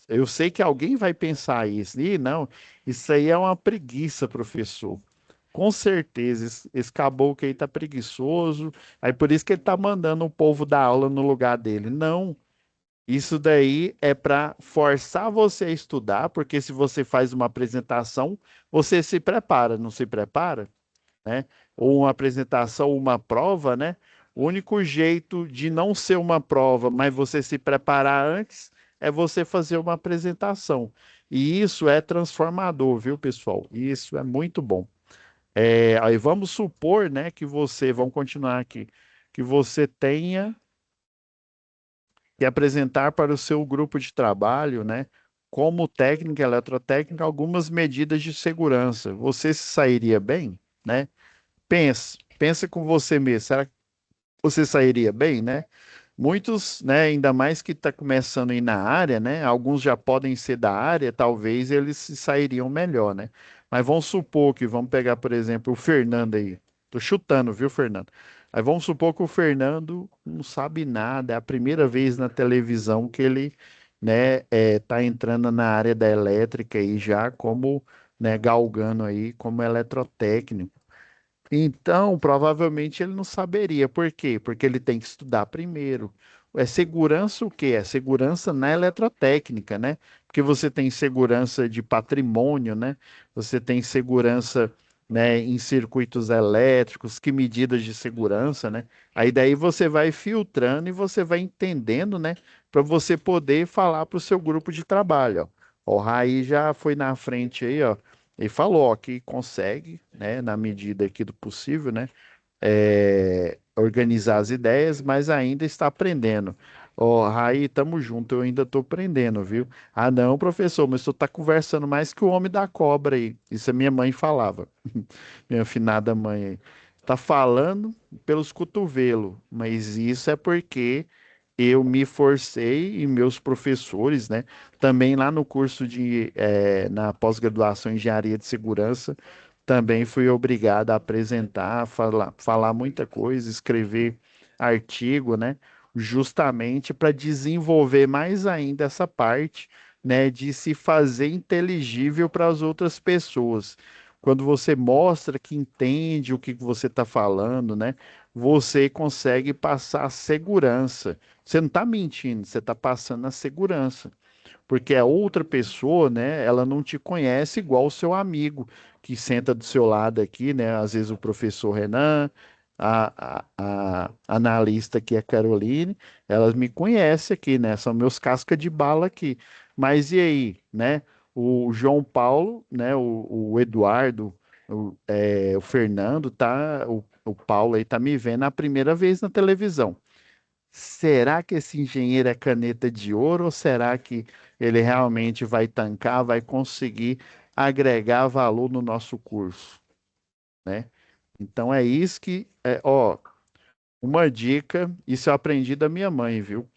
Eu sei que alguém vai pensar isso. E não, isso aí é uma preguiça, professor. Com certeza, esse caboclo aí tá preguiçoso, aí por isso que ele tá mandando o povo dar aula no lugar dele. Não, isso daí é para forçar você a estudar, porque se você faz uma apresentação, você se prepara, não se prepara, né? Ou uma apresentação, uma prova, né? O único jeito de não ser uma prova, mas você se preparar antes, é você fazer uma apresentação. E isso é transformador, viu, pessoal? Isso é muito bom. Aí vamos supor, né, vamos continuar aqui, que você tenha que apresentar para o seu grupo de trabalho, né, como técnica eletrotécnica, algumas medidas de segurança. Você se sairia bem, né? Pensa com você mesmo. Será que você sairia bem, né? Muitos, né, ainda mais que está começando aí na área, né? Alguns já podem ser da área, talvez eles se sairiam melhor, né? Mas vamos supor que, vamos pegar, por exemplo, o Fernando aí. Tô chutando, viu, Fernando? Aí vamos supor que o Fernando não sabe nada, é a primeira vez na televisão que ele, né, tá entrando na área da elétrica aí já como, né, galgando aí como eletrotécnico. Então, provavelmente ele não saberia. Por quê? Porque ele tem que estudar primeiro. É segurança o quê? É segurança na eletrotécnica, né? Porque você tem segurança de patrimônio, né? Você tem segurança, né, em circuitos elétricos, que medidas de segurança, né? Aí daí você vai filtrando e você vai entendendo, né? Para você poder falar para o seu grupo de trabalho, ó. O Raí já foi na frente aí, ó. Ele falou, ó, que consegue, né, na medida aqui do possível, né, organizar as ideias, mas ainda está aprendendo. Ó, Raí, tamo junto, eu ainda estou aprendendo, viu? Ah, não, professor, mas tu tá conversando mais que o homem da cobra aí. Isso a minha mãe falava, minha afinada mãe aí. Tá falando pelos cotovelos, mas isso é porque eu me forcei e meus professores, né? Também lá no curso na pós-graduação em Engenharia de Segurança, também fui obrigado a apresentar, falar muita coisa, escrever artigo, né? Justamente para desenvolver mais ainda essa parte, né? De se fazer inteligível para as outras pessoas. Quando você mostra que entende o que você está falando, né? Você consegue passar segurança. Você não está mentindo, você está passando a segurança. Porque a outra pessoa, né, ela não te conhece igual o seu amigo que senta do seu lado aqui, né? Às vezes o professor Renan, a analista que é Caroline, elas me conhecem aqui, né? São meus casca de bala aqui. Mas e aí, né? O João Paulo, né? O Eduardo, o Fernando, o Paulo aí tá me vendo a primeira vez na televisão. Será que esse engenheiro é caneta de ouro ou será que ele realmente vai tancar, vai conseguir agregar valor no nosso curso, né? Então é isso ó, uma dica, isso eu aprendi da minha mãe, viu?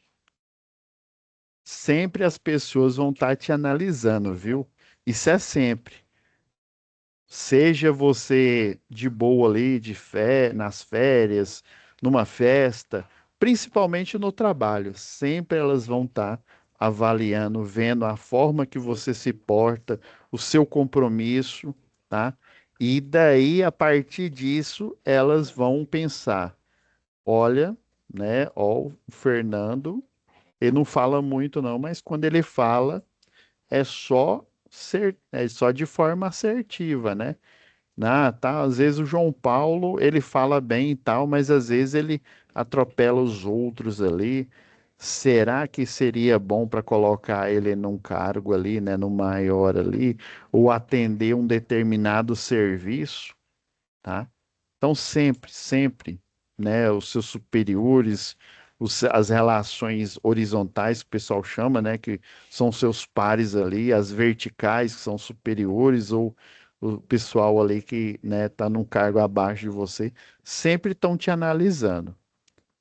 Sempre as pessoas vão estar te analisando, viu? Isso é sempre. Seja você de boa ali, nas férias, numa festa, principalmente no trabalho, sempre elas vão estar avaliando, vendo a forma que você se porta, o seu compromisso, tá? E daí, a partir disso, elas vão pensar: olha, né, ó, o Fernando, ele não fala muito não, mas quando ele fala, é só de forma assertiva, né? Ah, tá. Às vezes o João Paulo, ele fala bem e tal, mas às vezes ele atropela os outros ali. Será que seria bom para colocar ele num cargo ali, né, no maior ali, ou atender um determinado serviço, tá? Então sempre, sempre, né, os seus superiores, as relações horizontais que o pessoal chama, né, que são seus pares ali, as verticais que são superiores ou o pessoal ali que, né, tá num cargo abaixo de você, sempre estão te analisando.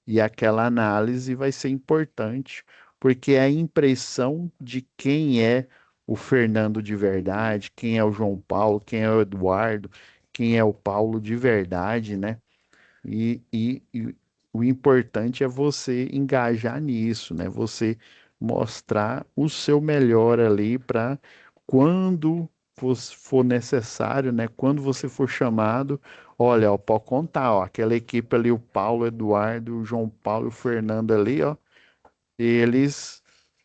E aquela análise vai ser importante, porque é a impressão de quem é o Fernando de verdade, quem é o João Paulo, quem é o Eduardo, quem é o Paulo de verdade, né? E o importante é você engajar nisso, né? Você mostrar o seu melhor ali para quando for necessário, né? Quando você for chamado, olha, ó, pode contar, ó, aquela equipe ali, o Paulo, o Eduardo, o João Paulo e o Fernando ali, ó, eles,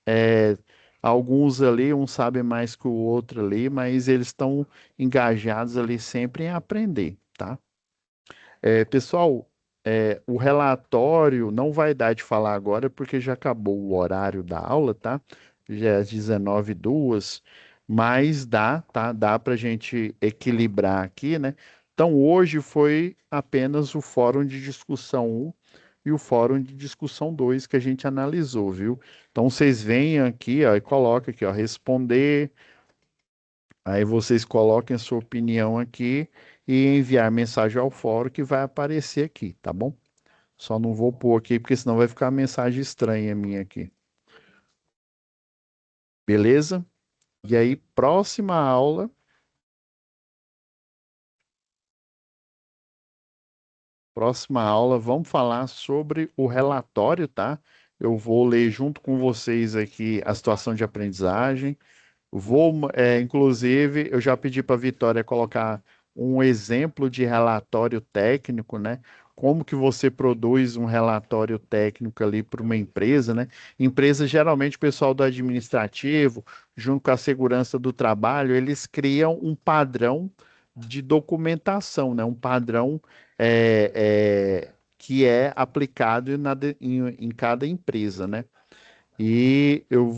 é, alguns ali, um sabe mais que o outro ali, mas eles estão engajados ali sempre em aprender, tá? Pessoal, o relatório não vai dar de falar agora porque já acabou o horário da aula, tá? Já é às 19h02, mas dá, tá? Dá para a gente equilibrar aqui, né? Então, hoje foi apenas o fórum de discussão um e o fórum de discussão 2 que a gente analisou, viu? Então, vocês venham aqui, ó, e coloquem aqui, ó, responder. Aí vocês coloquem a sua opinião aqui e enviar mensagem ao fórum que vai aparecer aqui, tá bom? Só não vou pôr aqui porque senão vai ficar mensagem estranha minha aqui. Beleza? E aí, próxima aula Próxima aula, vamos falar sobre o relatório, tá? Eu vou ler junto com vocês aqui a situação de aprendizagem. Inclusive, eu já pedi para a Vitória colocar um exemplo de relatório técnico, né? Como que você produz um relatório técnico ali para uma empresa, né? Empresa, geralmente, o pessoal do administrativo, junto com a segurança do trabalho, eles criam um padrão de documentação, né? Um padrão que é aplicado em cada empresa, né? E eu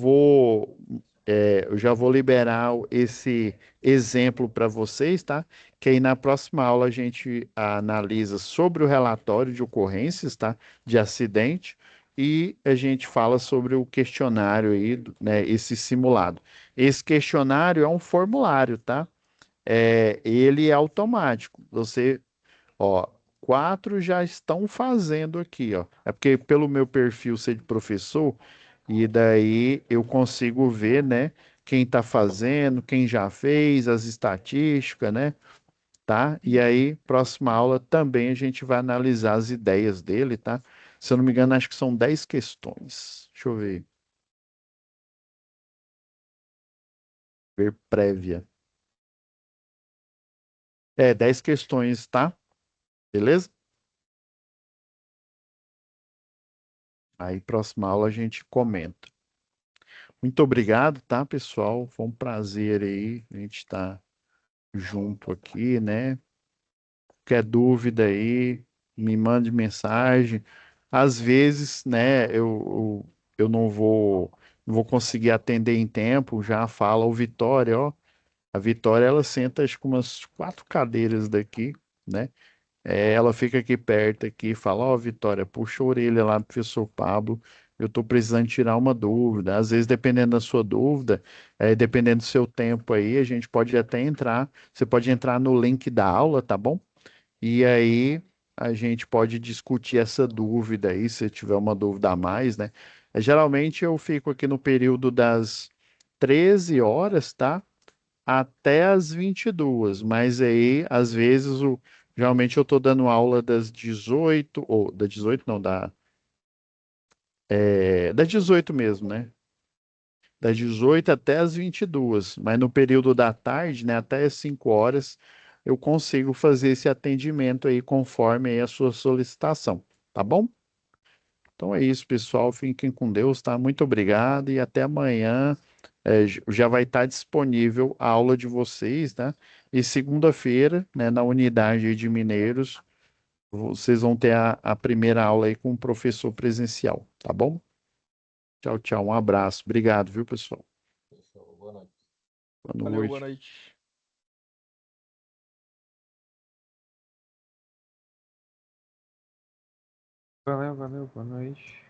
já vou liberar esse exemplo para vocês, tá? Que aí na próxima aula a gente analisa sobre o relatório de ocorrências, tá? De acidente e a gente fala sobre o questionário aí, né? Esse simulado. Esse questionário é um formulário, tá? Ele é automático. Ó, 4 já estão fazendo aqui, ó. É porque pelo meu perfil ser de professor, e daí eu consigo ver, né, quem está fazendo, quem já fez, as estatísticas, né, tá? E aí, próxima aula também a gente vai analisar as ideias dele, tá? Se eu não me engano, acho que são 10 questões. Deixa eu ver prévia. 10 questões, tá? Beleza? Aí, próxima aula a gente comenta. Muito obrigado, tá, pessoal? Foi um prazer aí a gente estar junto aqui, né? Qualquer dúvida aí, me mande mensagem. Às vezes, né, eu não vou conseguir atender em tempo, já fala o Vitória, ó. A Vitória, ela senta acho que umas 4 cadeiras daqui, né? Ela fica aqui perto aqui e fala, ó, Vitória, puxa a orelha lá do professor Pablo, eu estou precisando tirar uma dúvida. Às vezes, dependendo da sua dúvida, dependendo do seu tempo aí, a gente pode até entrar, você pode entrar no link da aula, tá bom? E aí a gente pode discutir essa dúvida aí, se tiver uma dúvida a mais, né? Geralmente eu fico aqui no período das 13 horas, tá? Até as 22, mas aí, às vezes, geralmente eu estou dando aula das 18, ou da 18 não, das 18 mesmo, né? Das 18 até as 22, mas no período da tarde, né, até as 5 horas, eu consigo fazer esse atendimento aí conforme aí a sua solicitação, tá bom? Então é isso, pessoal. Fiquem com Deus, tá? Muito obrigado e até amanhã. Já vai estar disponível a aula de vocês, né? E segunda-feira, né, na unidade aí de Mineiros, vocês vão ter a primeira aula aí com o professor presencial, tá bom? Tchau, tchau. Um abraço. Obrigado, viu, pessoal? Boa noite. Boa Valeu, boa noite. noite. Valeu, boa noite.